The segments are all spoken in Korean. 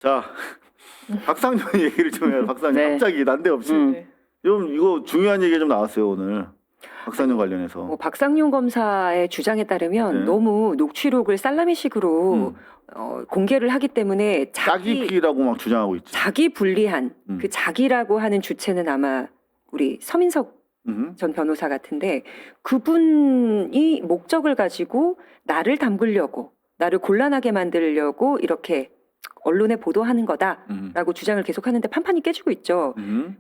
자, 박상용 얘기를 좀 해요. 박상용 네. 갑자기 난데없이. 좀 이거 중요한 얘기가 좀 나왔어요 오늘. 박상용 관련해서. 뭐 박상용 검사의 주장에 따르면 네. 너무 녹취록을 살라미식으로 공개를 하기 때문에 짜깁기라고 막 주장하고 있지. 자기 불리한 그 자기라고 하는 주체는 아마 우리 서민석 전 변호사 같은데 그분이 목적을 가지고 나를 담그려고 나를 곤란하게 만들려고 이렇게 언론에 보도하는 거다라고 주장을 계속하는데 판판이 깨지고 있죠.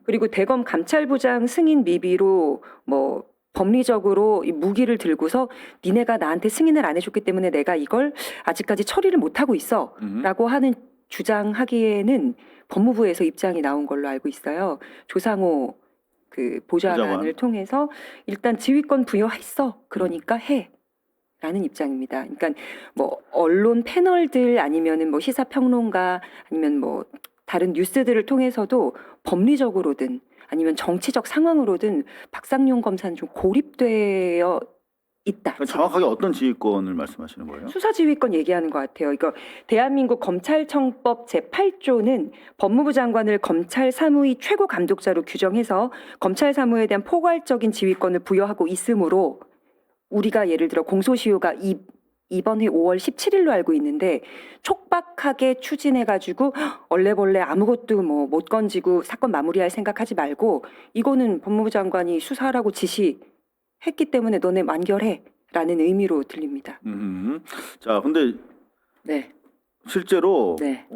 그리고 대검 감찰부장 승인 미비로 뭐 법리적으로 이 무기를 들고서 니네가 나한테 승인을 안 해줬기 때문에 내가 이걸 아직까지 처리를 못하고 있어라고 하는 주장하기에는 법무부에서 입장이 나온 걸로 알고 있어요. 조상호 그 보좌관을 통해서 일단 지휘권 부여했어. 그러니까 해. 라는 입장입니다. 그러니까 뭐 언론 패널들 아니면은 뭐 시사평론가 아니면 뭐 다른 뉴스들을 통해서도 법리적으로든 아니면 정치적 상황으로든 박상용 검사는 좀 고립되어 있다. 그러니까 정확하게 어떤 지휘권을 말씀하시는 거예요? 수사지휘권 얘기하는 것 같아요. 이거 대한민국 검찰청법 제8조는 법무부 장관을 검찰 사무의 최고 감독자로 규정해서 검찰 사무에 대한 포괄적인 지휘권을 부여하고 있으므로 우리가 예를 들어 공소시효가 이번에 5월 17일로 알고 있는데 촉박하게 추진해가지고 얼레벌레 아무것도 뭐 못 건지고 사건 마무리할 생각하지 말고 이거는 법무부 장관이 수사하라고 지시했기 때문에 너네 완결해라는 의미로 들립니다. 자, 근데 네. 실제로 네.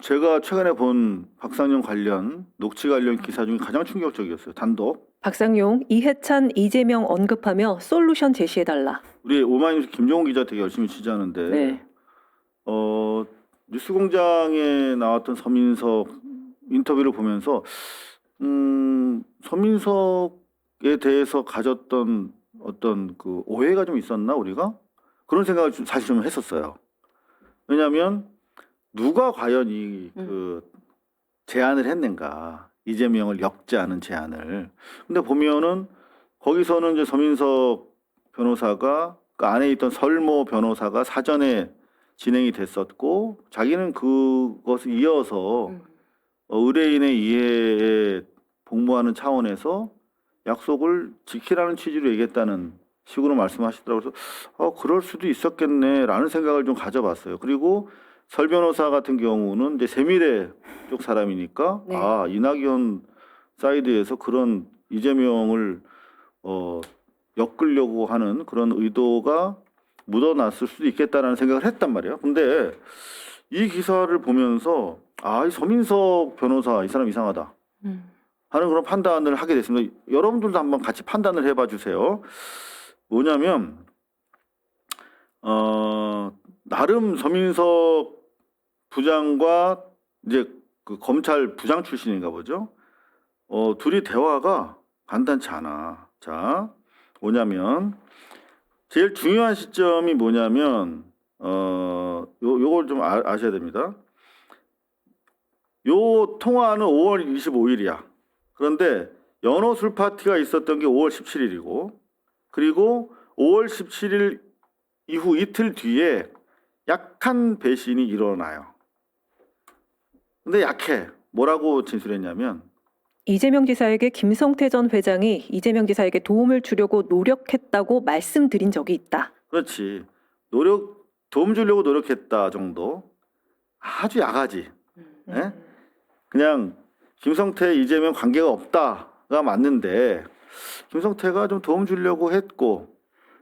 제가 최근에 본 박상용 관련 녹취 관련 기사 중에 가장 충격적이었어요. 단독. 박상용, 이해찬, 이재명 언급하며 솔루션 제시해달라. 우리 오마이뉴스 김종훈 기자 되게 열심히 취재하는데 네. 뉴스공장에 나왔던 서민석 인터뷰를 보면서 서민석에 대해서 가졌던 어떤 그 오해가 좀 있었나 우리가 그런 생각을 사실 좀 했었어요. 왜냐하면 누가 과연 이 그 제안을 했는가 이재명을 역제하는 제안을. 근데 보면은 거기서는 이제 서민석 변호사가 그 안에 있던 설모 변호사가 사전에 진행이 됐었고 자기는 그것을 이어서 의뢰인의 이해에 복무하는 차원에서 약속을 지키라는 취지로 얘기했다는 식으로 말씀하시더라고요. 그래서 그럴 수도 있었겠네라는 생각을 좀 가져봤어요. 그리고 설 변호사 같은 경우는 이제 세미래 쪽 사람이니까 네. 이낙연 사이드에서 그런 이재명을 엮으려고 하는 그런 의도가 묻어났을 수도 있겠다라는 생각을 했단 말이에요. 근데 이 기사를 보면서 이 서민석 변호사 이 사람 이상하다 하는 그런 판단을 하게 됐습니다. 여러분들도 한번 같이 판단을 해봐 주세요. 뭐냐면 나름 서민석 부장과 이제 그 검찰 부장 출신인가 보죠. 둘이 대화가 간단치 않아. 자, 뭐냐면 제일 중요한 시점이 뭐냐면 요걸 좀 아셔야 됩니다. 요 통화는 5월 25일이야. 그런데 연호술 파티가 있었던 게 5월 17일이고 그리고 5월 17일 이후 이틀 뒤에 약한 배신이 일어나요. 근데 약해. 뭐라고 진술했냐면 이재명 지사에게 김성태 전 회장이 이재명 지사에게 도움을 주려고 노력했다고 말씀드린 적이 있다. 그렇지. 도움 주려고 노력했다 정도. 아주 야가지. 예? 그냥 김성태 이재명 관계가 없다가 맞는데 김성태가 좀 도움 주려고 했고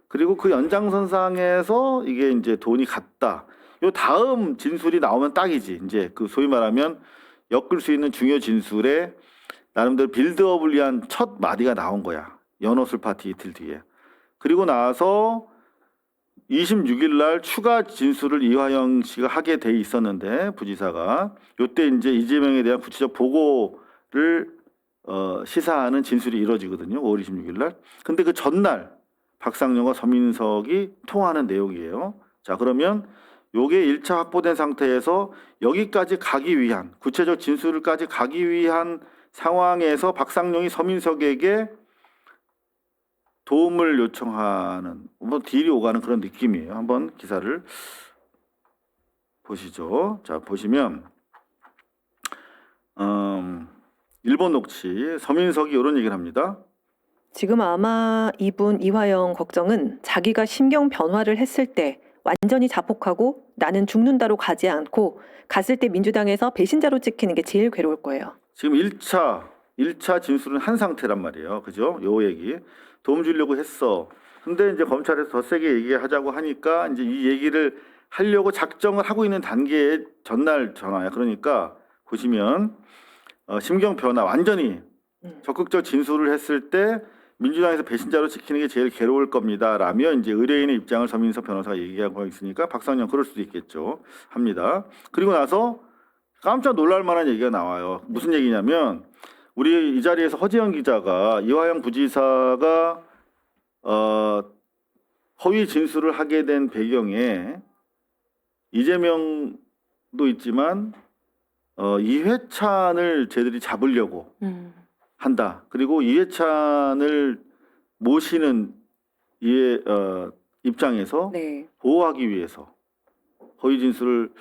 그리고 그 연장선상에서 이게 이제 돈이 갔다. 요 다음 진술이 나오면 딱이지. 이제 그 소위 말하면 엮을 수 있는 중요 진술에 나름대로 빌드업을 위한 첫 마디가 나온 거야. 연호술 파티 이틀 뒤에. 그리고 나서 26일 날 추가 진술을 이화영 씨가 하게 돼 있었는데 부지사가 요때 이제 이재명에 대한 구체적 보고를 시사하는 진술이 이루어지거든요. 5월 26일 날. 근데 그 전날 박상용과 서민석이 통화하는 내용이에요. 자, 그러면 요게 1차 확보된 상태에서 여기까지 가기 위한 구체적 진술까지 가기 위한 상황에서 박상용이 서민석에게 도움을 요청하는 뭐 딜이 오가는 그런 느낌이에요. 한번 기사를 보시죠. 자, 보시면 일본 녹취 서민석이 이런 얘기를 합니다. 지금 아마 이분 이화영 걱정은 자기가 심경 변화를 했을 때 완전히 자폭하고 나는 죽는다로 가지 않고 갔을 때 민주당에서 배신자로 찍히는 게 제일 괴로울 거예요. 지금 1차 진술은 한 상태란 말이에요. 그죠? 요 얘기. 도움 주려고 했어. 근데 이제 검찰에서 더 세게 얘기하자고 하니까 이제 이 얘기를 하려고 작정을 하고 있는 단계의 전날 전화야. 그러니까 보시면 심경 변화 완전히 적극적 진술을 했을 때 민주당에서 배신자로 찍히는 게 제일 괴로울 겁니다. 라며 이제 의뢰인의 입장을 서민석 변호사가 얘기하고 있으니까 박상영 그럴 수도 있겠죠. 합니다. 그리고 나서 깜짝 놀랄 만한 얘기가 나와요. 무슨 얘기냐면 우리 이 자리에서 허지영 기자가 이화영 부지사가 허위 진술을 하게 된 배경에 이재명도 있지만 이회찬을 쟤들이 잡으려고 한다. 그리고 이회찬을 모시는 입장에서 네. 보호하기 위해서 허위 진술을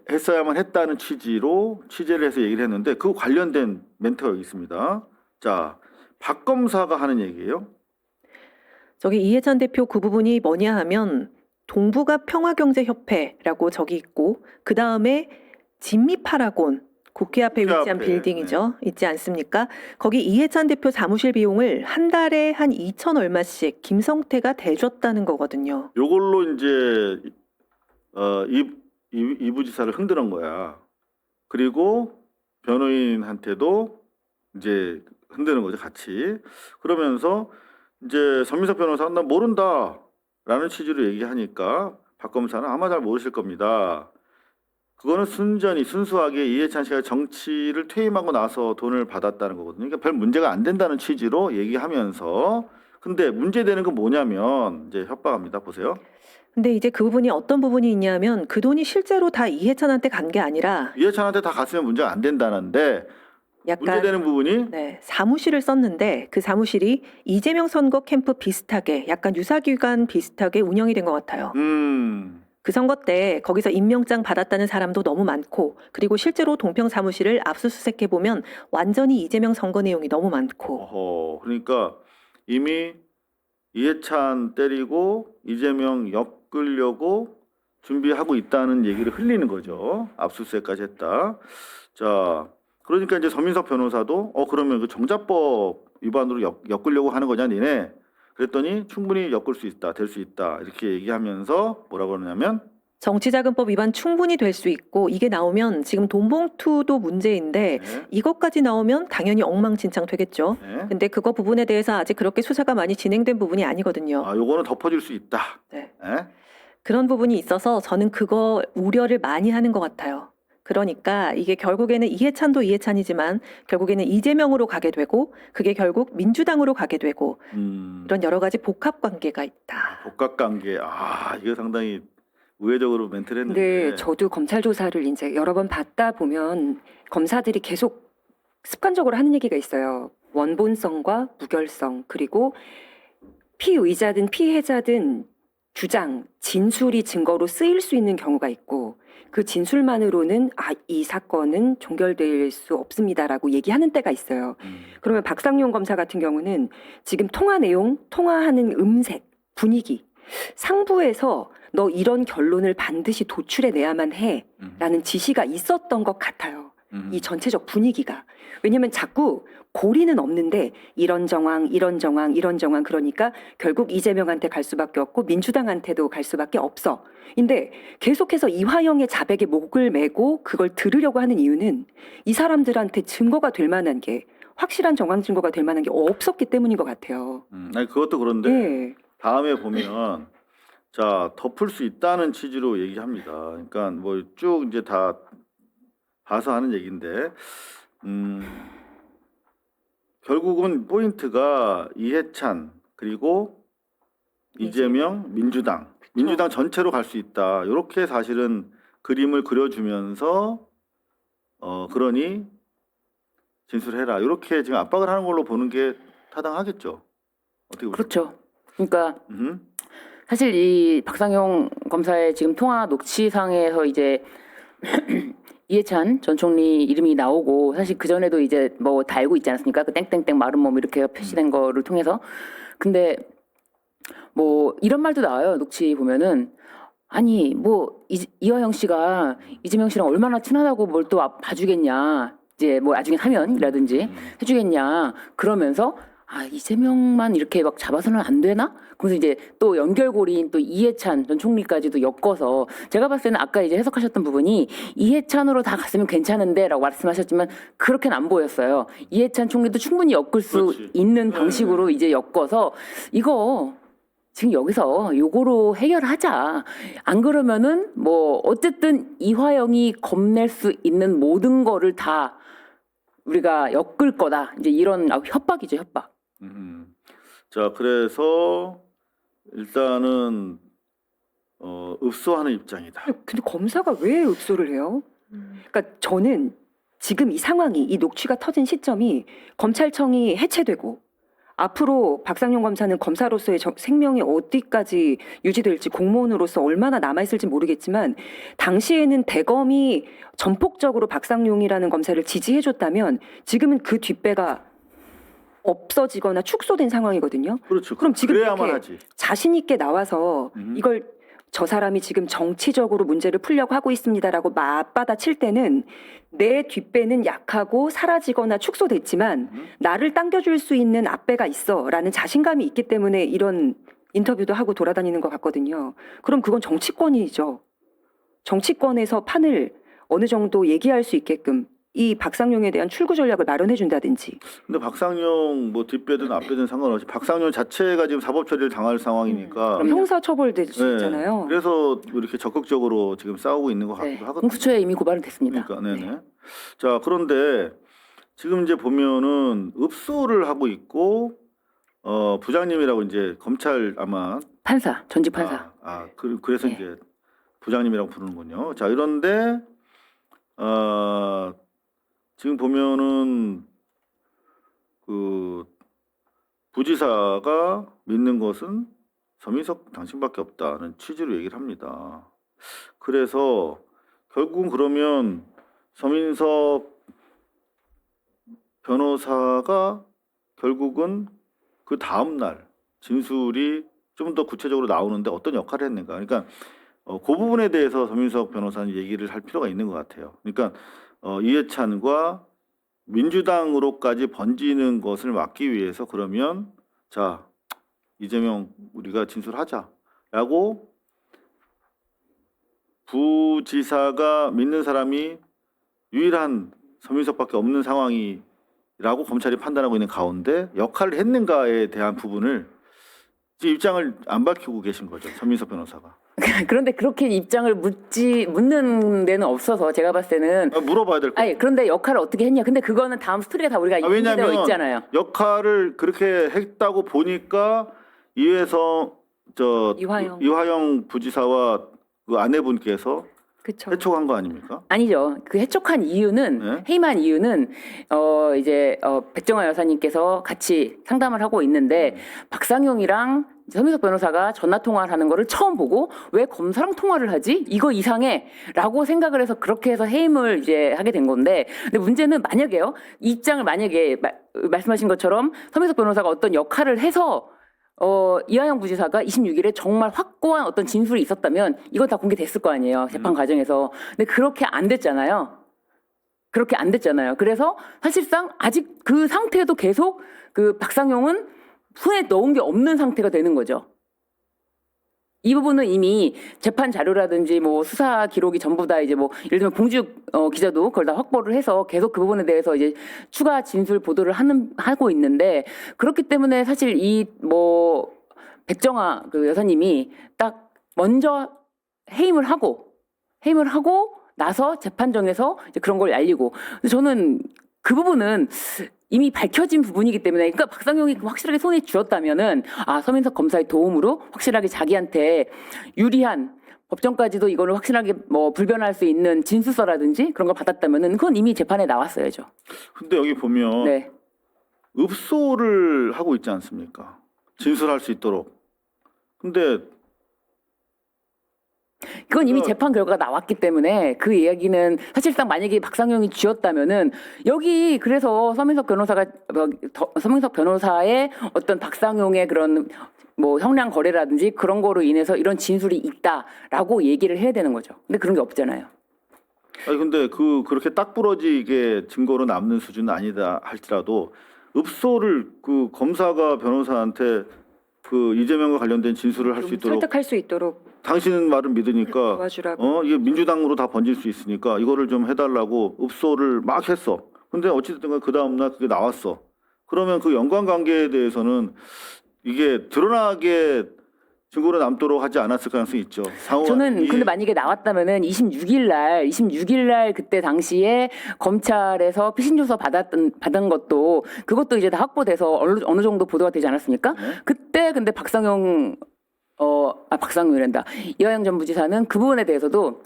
했어야만 했다는 취재를 해서 얘기를 했는데 그 관련된 멘트가 여기 있습니다. 자, 박 검사가 하는 얘기예요. 저기 이해찬 대표 그 부분이 뭐냐 하면 동북아 평화경제협회라고 저기 있고 그 다음에 진미파라곤 국회 앞에 국회 위치한 앞에, 빌딩이죠. 있지 않습니까? 거기 이해찬 대표 사무실 비용을 한 달에 한 2천 얼마씩 김성태가 대줬다는 거거든요. 요걸로 이제 이 부지사를 흔드는 거야. 그리고 변호인한테도 이제 흔드는 거죠, 같이. 그러면서 이제 서민석 변호사는 나 모른다라는 취지로 얘기하니까 박 검사는 아마 잘 모르실 겁니다. 그거는 순수하게 이해찬 씨가 정치를 퇴임하고 나서 돈을 받았다는 거거든요. 그러니까 별 문제가 안 된다는 취지로 얘기하면서 근데 문제되는 건 뭐냐면 이제 협박합니다. 보세요. 근데 이제 그 부분이 어떤 부분이 있냐면 그 돈이 실제로 다 이해찬한테 간 게 아니라 이해찬한테 다 갔으면 문제가 안 된다는데 약간 문제되는 부분이 네, 사무실을 썼는데 그 사무실이 이재명 선거 캠프 비슷하게 약간 유사기관 비슷하게 운영이 된 것 같아요. 그 선거 때 거기서 임명장 받았다는 사람도 너무 많고 그리고 실제로 동평 사무실을 압수수색해 보면 완전히 이재명 선거 내용이 너무 많고 그러니까 이미 이해찬 때리고 이재명 엮으려고 준비하고 있다는 얘기를 흘리는 거죠. 압수수색까지 했다. 자, 그러니까 이제 서민석 변호사도 그러면 그 정자법 위반으로 엮으려고 하는 거냐 니네? 그랬더니 충분히 엮을 수 있다, 될 수 있다 이렇게 얘기하면서 뭐라고 그러냐면 정치자금법 위반 충분히 될 수 있고 이게 나오면 지금 돈봉투도 문제인데 네. 이것까지 나오면 당연히 엉망진창 되겠죠. 네. 근데 그거 부분에 대해서 아직 그렇게 수사가 많이 진행된 부분이 아니거든요. 요거는 덮어줄 수 있다. 네. 네? 그런 부분이 있어서 저는 그거 우려를 많이 하는 것 같아요. 그러니까 이게 결국에는 이해찬도 이해찬이지만 결국에는 이재명으로 가게 되고 그게 결국 민주당으로 가게 되고 이런 여러 가지 복합 관계가 있다. 복합관계. 이게 상당히 우회적으로 멘트를 했는데. 네, 저도 검찰 조사를 이제 여러 번 받다 보면 검사들이 계속 습관적으로 하는 얘기가 있어요. 원본성과 무결성 그리고 피의자든 피해자든 주장, 진술이 증거로 쓰일 수 있는 경우가 있고 그 진술만으로는 이 사건은 종결될 수 없습니다라고 얘기하는 때가 있어요. 그러면 박상용 검사 같은 경우는 지금 통화 내용, 통화하는 음색, 분위기 상부에서 너 이런 결론을 반드시 도출해내야만 해라는 지시가 있었던 것 같아요. 이 전체적 분위기가. 왜냐면 자꾸 고리는 없는데 이런 정황 그러니까 결국 이재명한테 갈 수밖에 없고 민주당한테도 갈 수밖에 없어. 근데 계속해서 이화영의 자백에 목을 메고 그걸 들으려고 하는 이유는 이 사람들한테 증거가 될 만한 게 확실한 정황 증거가 될 만한 게 없었기 때문인 것 같아요. 아니 그것도 그런데 네. 다음에 보면 자 덮을 수 있다는 취지로 얘기합니다. 그러니까 뭐 쭉 이제 다 봐서 하는 얘기인데 결국은 포인트가 이해찬 그리고 이재명 민주당 전체로 갈 수 있다. 이렇게 사실은 그림을 그려주면서 그러니 진술해라. 이렇게 지금 압박을 하는 걸로 보는 게 타당하겠죠. 어떻게 보세요? 그렇죠. 그러니까 사실 이 박상용 검사의 지금 통화 녹취상에서 이제 이해찬 전 총리 이름이 나오고 사실 그 전에도 이제 뭐 다 알고 있지 않습니까? 그 땡땡땡 마른 몸 이렇게 표시된 거를 통해서. 근데 뭐 이런 말도 나와요. 녹취 보면은 아니 뭐 이화영 씨가 이재명 씨랑 얼마나 친하다고 뭘 또 봐주겠냐. 이제 뭐 나중에 하면이라든지 해주겠냐. 그러면서 아 이재명만 이렇게 막 잡아서는 안 되나? 그래서 이제 또 연결고리인 또 이해찬 전 총리까지도 엮어서 제가 봤을 때는 아까 이제 해석하셨던 부분이 이해찬으로 다 갔으면 괜찮은데라고 말씀하셨지만 그렇게는 안 보였어요. 이해찬 총리도 충분히 엮을 수 그렇지. 있는 방식으로 이제 엮어서 이거 지금 여기서 요거로 해결하자. 안 그러면은 뭐 어쨌든 이화영이 겁낼 수 있는 모든 거를 다 우리가 엮을 거다. 이제 이런 협박이죠, 협박. 자, 그래서 일단은 읍소하는 입장이다. 근데 검사가 왜 읍소를 해요? 그러니까 저는 지금 이 상황이 이 녹취가 터진 시점이 검찰청이 해체되고 앞으로 박상용 검사는 검사로서의 생명이 어디까지 유지될지 공무원으로서 얼마나 남아있을지 모르겠지만 당시에는 대검이 전폭적으로 박상용이라는 검사를 지지해줬다면 지금은 그 뒷배가 없어지거나 축소된 상황이거든요. 그렇죠. 그럼 지금 그래야만 이렇게 하지. 자신 있게 나와서 이걸 저 사람이 지금 정치적으로 문제를 풀려고 하고 있습니다라고 맞받아 칠 때는 내 뒷배는 약하고 사라지거나 축소됐지만 나를 당겨줄 수 있는 앞배가 있어라는 자신감이 있기 때문에 이런 인터뷰도 하고 돌아다니는 것 같거든요. 그럼 그건 정치권이죠. 정치권에서 판을 어느 정도 얘기할 수 있게끔 이 박상용에 대한 출구 전략을 마련해 준다든지. 근데 박상용 뭐 뒷배든 앞배든 상관없이 박상용 자체가 지금 사법 처리를 당할 상황이니까 그럼 형사 처벌될 수 네. 있잖아요. 그래서 이렇게 적극적으로 지금 싸우고 있는 것 같기도 하거든요. 공수처에 이미 고발은 됐습니다. 그러니까 네네. 자, 그런데 지금 이제 보면은 읍소를 하고 있고 부장님이라고 이제 검찰 아마 판사, 전직 판사. 그래서 네. 이제 부장님이라고 부르는군요. 자, 이런데 지금 보면은 그 부지사가 믿는 것은 서민석 당신밖에 없다는 취지로 얘기를 합니다. 그래서 결국은 그러면 서민석 변호사가 결국은 그 다음 날 진술이 좀 더 구체적으로 나오는데 어떤 역할을 했는가. 그러니까 그 부분에 대해서 서민석 변호사는 얘기를 할 필요가 있는 것 같아요. 그러니까 이해찬과 민주당으로까지 번지는 것을 막기 위해서 그러면 자 이재명 우리가 진술하자라고 부지사가 믿는 사람이 유일한 서민석밖에 없는 상황이라고 검찰이 판단하고 있는 가운데 역할을 했는가에 대한 부분을 지금 입장을 안 밝히고 계신 거죠. 서민석 변호사가. 그런데 그렇게 입장을 묻는 데는 없어서 제가 봤을 때는 물어봐야 될 거. 아니 그런데 역할을 어떻게 했냐. 근데 그거는 다음 스토리가 다 우리가 왜냐하면 있잖아요. 역할을 그렇게 했다고 보니까 이회서 이화영 부지사와 그 아내분께서 그쵸. 해촉한 거 아닙니까? 아니죠. 그 해촉한 이유는 네? 해임한 이유는 이제 백정화 여사님께서 같이 상담을 하고 있는데 박상용이랑 서민석 변호사가 전화 통화를 하는 거를 처음 보고 왜 검사랑 통화를 하지? 이거 이상해라고 생각을 해서 그렇게 해서 해임을 이제 하게 된 건데, 근데 문제는 만약에요, 이 입장을 만약에 말씀하신 것처럼 서민석 변호사가 어떤 역할을 해서 이화영 부지사가 26일에 정말 확고한 어떤 진술이 있었다면 이건 다 공개됐을 거 아니에요, 재판 과정에서. 근데 그렇게 안 됐잖아요. 그렇게 안 됐잖아요. 그래서 사실상 아직 그 상태도 계속 그 박상용은 손에 넣은 게 없는 상태가 되는 거죠. 이 부분은 이미 재판 자료라든지 뭐 수사 기록이 전부 다 이제 뭐 예를 들면 봉지욱 기자도 그걸 다 확보를 해서 계속 그 부분에 대해서 이제 추가 진술 보도를 하고 있는데, 그렇기 때문에 사실 이 뭐 백정화 그 여사님이 딱 먼저 해임을 하고 나서 재판정에서 이제 그런 걸 알리고, 저는 그 부분은 이미 밝혀진 부분이기 때문에, 그러니까 박상용이 확실하게 손에 쥐었다면은 서민석 검사의 도움으로 확실하게 자기한테 유리한 법정까지도 이거를 확실하게 뭐 불변할 수 있는 진술서라든지 그런 걸 받았다면은 그건 이미 재판에 나왔어야죠. 근데 여기 보면 네. 읍소를 하고 있지 않습니까? 진술할 수 있도록. 근데 그건 이미 그러니까- 재판 결과가 나왔기 때문에 그 이야기는 사실상 만약에 박상용이 쥐었다면은 여기 그래서 서민석 변호사의 어떤 박상용의 그런 뭐 형량 거래라든지 그런 거로 인해서 이런 진술이 있다라고 얘기를 해야 되는 거죠. 근데 그런 게 없잖아요. 아니 근데 그렇게 딱 부러지게 증거로 남는 수준은 아니다 할지라도 읍소를 그 검사가 변호사한테 그 이재명과 관련된 진술을 할 수 있도록 설득할 수 있도록 당신 말을 믿으니까 도와주라고. 이게 민주당으로 다 번질 수 있으니까 이거를 좀 해달라고 읍소를 막 했어. 근데 어찌됐든 그 다음날 그게 나왔어. 그러면 그 연관관계에 대해서는 이게 드러나게 증거로 남도록 하지 않았을 가능성이 있죠. 저는 근데 만약에 나왔다면은 26일 날 그때 당시에 검찰에서 피신 조서 받은 것도 그것도 이제 다 확보돼서 어느 정도 보도가 되지 않았습니까? 네? 그때 근데 박상용이란다. 이화영 전 부지사는 그 부분에 대해서도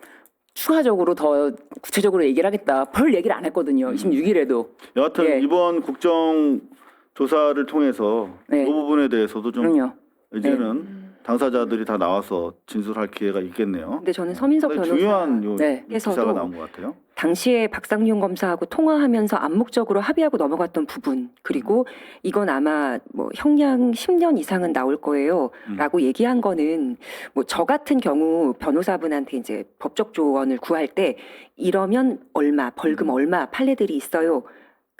추가적으로 더 구체적으로 얘기를 하겠다. 별 얘기를 안 했거든요. 26일에도. 여하튼 예. 이번 국정조사를 통해서 네. 그 부분에 대해서도 좀 그럼요. 이제는 당사자들이 다 나와서 진술할 기회가 있겠네요. 근데 저는 서민석 상당히 중요한 요 네. 기사가 나온 것 같아요. 당시에 박상용 검사하고 통화하면서 암묵적으로 합의하고 넘어갔던 부분, 그리고 이건 아마 뭐 형량 10년 이상은 나올 거예요라고 얘기한 거는 뭐 저 같은 경우 변호사분한테 이제 법적 조언을 구할 때 이러면 얼마, 벌금 얼마 판례들이 있어요.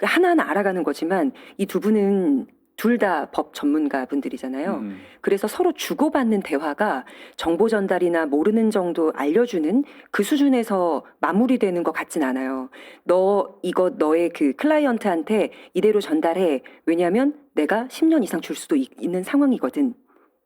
하나하나 알아가는 거지만 이 두 분은 둘 다 법 전문가 분들이잖아요. 그래서 서로 주고받는 대화가 정보 전달이나 모르는 정도 알려주는 그 수준에서 마무리되는 것 같진 않아요. 너 이거 너의 그 클라이언트한테 이대로 전달해. 왜냐하면 내가 10년 이상 줄 수도 있는 상황이거든.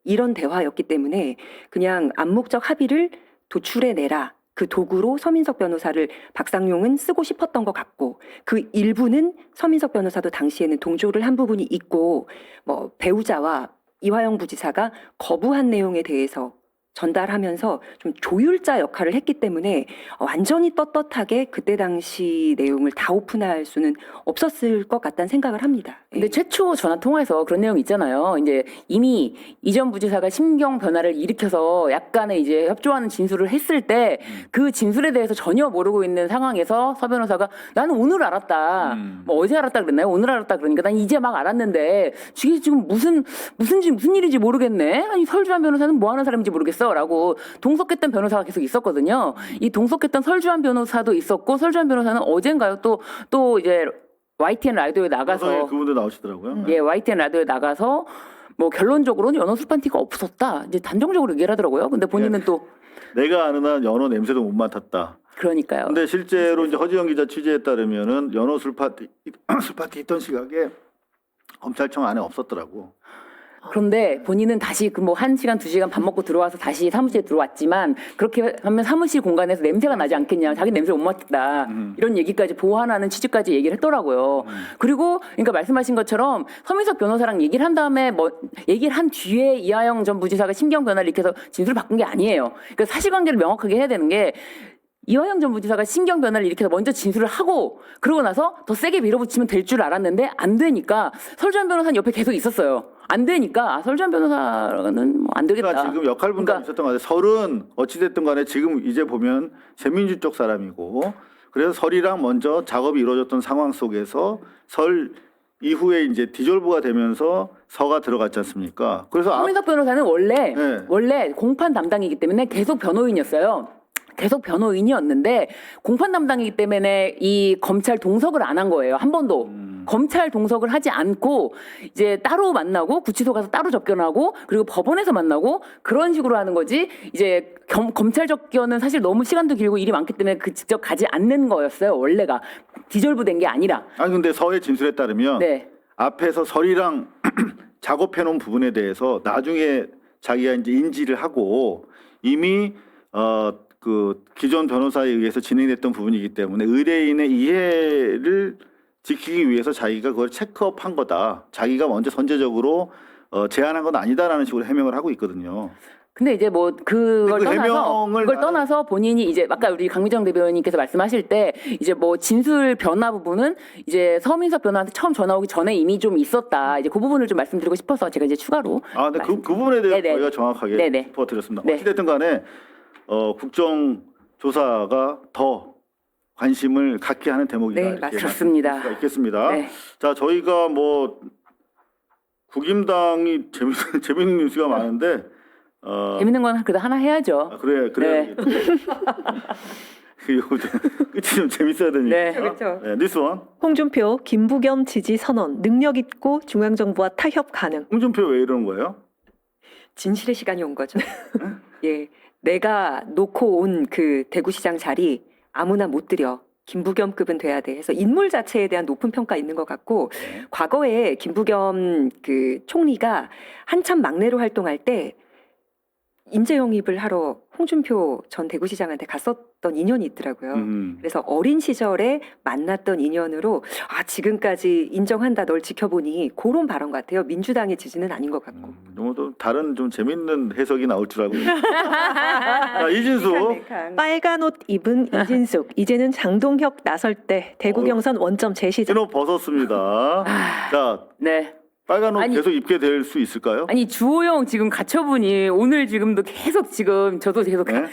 이런 대화였기 때문에 그냥 암묵적 합의를 도출해내라. 그 도구로 서민석 변호사를 박상용은 쓰고 싶었던 것 같고, 그 일부는 서민석 변호사도 당시에는 동조를 한 부분이 있고, 뭐 배우자와 이화영 부지사가 거부한 내용에 대해서 전달하면서 좀 조율자 역할을 했기 때문에 완전히 떳떳하게 그때 당시 내용을 다 오픈할 수는 없었을 것 같다는 생각을 합니다. 근데 최초 전화 통화에서 그런 내용 있잖아요. 이제 이미 이전 부지사가 심경 변화를 일으켜서 약간의 이제 협조하는 진술을 했을 때 그 진술에 대해서 전혀 모르고 있는 상황에서 서 변호사가 나는 오늘 알았다. 뭐 어제 알았다 그랬나요? 오늘 알았다 그러니까 난 이제 막 알았는데 이게 지금 무슨 일인지 모르겠네. 아니 설주한 변호사는 뭐 하는 사람인지 모르겠어. 라고 동석했던 변호사가 계속 있었거든요. 이 동석했던 설주한 변호사도 있었고 설주한 변호사는 어젠가요? 또 이제 YTN 라디오에 나가서 그분들 나오시더라고요. 예, YTN 라디오에 나가서 뭐 결론적으로는 연어 술판티가 없었다. 이제 단정적으로 얘기를 하더라고요. 근데 본인은 또 내가 아는 한 연어 냄새도 못 맡았다. 그러니까요. 근데 실제로 이제 허지영 기자 취재에 따르면은 연어 술파티 있던 시각에 검찰청 안에 없었더라고. 그런데 본인은 다시 그 뭐 1시간, 2시간 밥 먹고 들어와서 다시 사무실에 들어왔지만 그렇게 하면 사무실 공간에서 냄새가 나지 않겠냐. 자기 냄새 못 맡겠다. 이런 얘기까지 보완하는 취지까지 얘기를 했더라고요. 그리고 그러니까 말씀하신 것처럼 서민석 변호사랑 얘기를 한 다음에 뭐 얘기를 한 뒤에 이하영 전 부지사가 심경 변화를 일으켜서 진술을 바꾼 게 아니에요. 그러니까 사실관계를 명확하게 해야 되는 게 이화영 전 부지사가 신경 변화를 일으켜서 먼저 진술을 하고 그러고 나서 더 세게 밀어붙이면 될 줄 알았는데 안 되니까 설주한 변호사는 옆에 계속 있었어요. 안 되니까 설주한 변호사는 뭐 안 되겠다. 그러니까 지금 역할 분담이 있었던 것 같아요. 설은 어찌됐든 간에 지금 이제 보면 새민주 쪽 사람이고 그래서 설이랑 먼저 작업이 이루어졌던 상황 속에서 설 이후에 이제 디졸브가 되면서 서가 들어갔지 않습니까? 그래서 서민석 변호사는 네. 원래 공판 담당이기 때문에 계속 변호인이었어요. 계속 변호인이었는데 공판 담당이기 때문에 이 검찰 동석을 안 한 거예요. 한 번도. 검찰 동석을 하지 않고 이제 따로 만나고 구치소 가서 따로 접견하고 그리고 법원에서 만나고 그런 식으로 하는 거지. 이제 검찰 접견은 사실 너무 시간도 길고 일이 많기 때문에 그 직접 가지 않는 거였어요. 원래가 디졸브된 게 아니라. 아니 근데 서의 진술에 따르면 네. 앞에서 설이랑 작업해 놓은 부분에 대해서 나중에 자기가 이제 인지를 하고 이미 그 기존 변호사에 의해서 진행됐던 부분이기 때문에 의뢰인의 이해를 지키기 위해서 자기가 그걸 체크업한 거다. 자기가 먼저 선제적으로 제안한 건 아니다라는 식으로 해명을 하고 있거든요. 근데 이제 뭐 그걸 그 떠나서 해명을 그걸 떠나서 본인이 이제 아까 우리 강미정 대변인께서 말씀하실 때 이제 뭐 진술 변화 부분은 이제 서민석 변호사한테 처음 전화 오기 전에 이미 좀 있었다. 이제 그 부분을 좀 말씀드리고 싶어서 제가 이제 추가로 아, 근데 그 부분에 대해서 네네. 저희가 정확하게 네네. 짚어드렸습니다. 네. 어찌됐든 간에 국정조사가 더 관심을 갖게 하는 대목이다. 네, 이렇게 맞습니다. 그렇습니다. 말씀드릴 수가 있겠습니다. 네. 자, 저희가 뭐 국임당이 재밌는 뉴스가 많은데 재밌는 건 그래도 하나 해야죠. 그래. 네. 이거 끝이 좀 재밌어야 되니까. 네. 그렇죠. 네, 뉴스원. 홍준표, 김부겸 지지 선언, 능력 있고 중앙정부와 타협 가능. 홍준표 왜 이러는 거예요? 진실의 시간이 온 거죠. 예, 내가 놓고 온 그 대구시장 자리 아무나 못 들여. 김부겸급은 돼야 돼. 해서 인물 자체에 대한 높은 평가 있는 것 같고 과거에 김부겸 그 총리가 한참 막내로 활동할 때 인재 영입을 하러 홍준표 전 대구시장한테 갔었던 인연이 있더라고요. 그래서 어린 시절에 만났던 인연으로 지금까지 인정한다 널 지켜보니 그런 발언 같아요. 민주당의 지지는 아닌 것 같고. 또 다른 좀 재밌는 해석이 나올 줄 알고. 자, 이진수. 빨간 옷 입은 이진숙. 이제는 장동혁 나설 때 대구 경선 원점 재시작. 신호 벗었습니다. 자, 네. 빨간 옷 아니, 계속 입게 될 수 있을까요? 아니 주호영 지금 가처분이 오늘 지금도 계속 지금 저도 계속 네?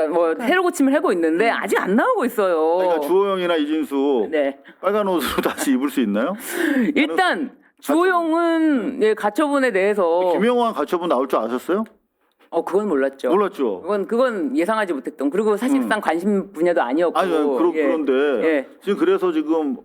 뭐 새로 고침을 하고 있는데 아직 안 나오고 있어요. 그러니까 주호영이나 이진수 네. 빨간 옷으로 다시 입을 수 있나요? 일단 주호영은 예, 가처분에 대해서 김영환 가처분 나올 줄 아셨어요? 그건 몰랐죠. 몰랐죠. 그건 예상하지 못했던. 그리고 사실상 관심 분야도 아니었고. 아니, 예. 그런데 예. 지금 그래서 지금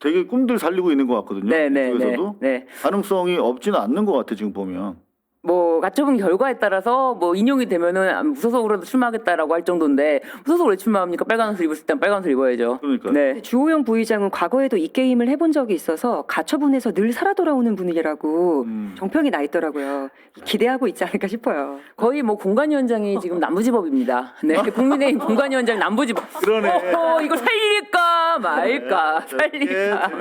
되게 꿈들 살리고 있는 것 같거든요. 네. 이쪽에서도 가능성이 없지는 않는 것 같아 지금 보면. 뭐 가처분 결과에 따라서 뭐 인용이 되면은 무소속으로도 출마하겠다라고 할 정도인데 무소속으로 왜 출마합니까? 빨간 옷을 입었을 땐 빨간 옷을 입어야죠. 그러니까. 네. 주호영 부의장은 과거에도 이 게임을 해본 적이 있어서 가처분에서 늘 살아 돌아오는 분이라고 정평이 나 있더라고요. 기대하고 있지 않을까 싶어요. 거의 뭐 공관위원장이 지금 남부지법입니다. 네. 국민의힘 공관위원장 남부지법. 그러네. 이거 살릴까 말까. 네. 살릴까.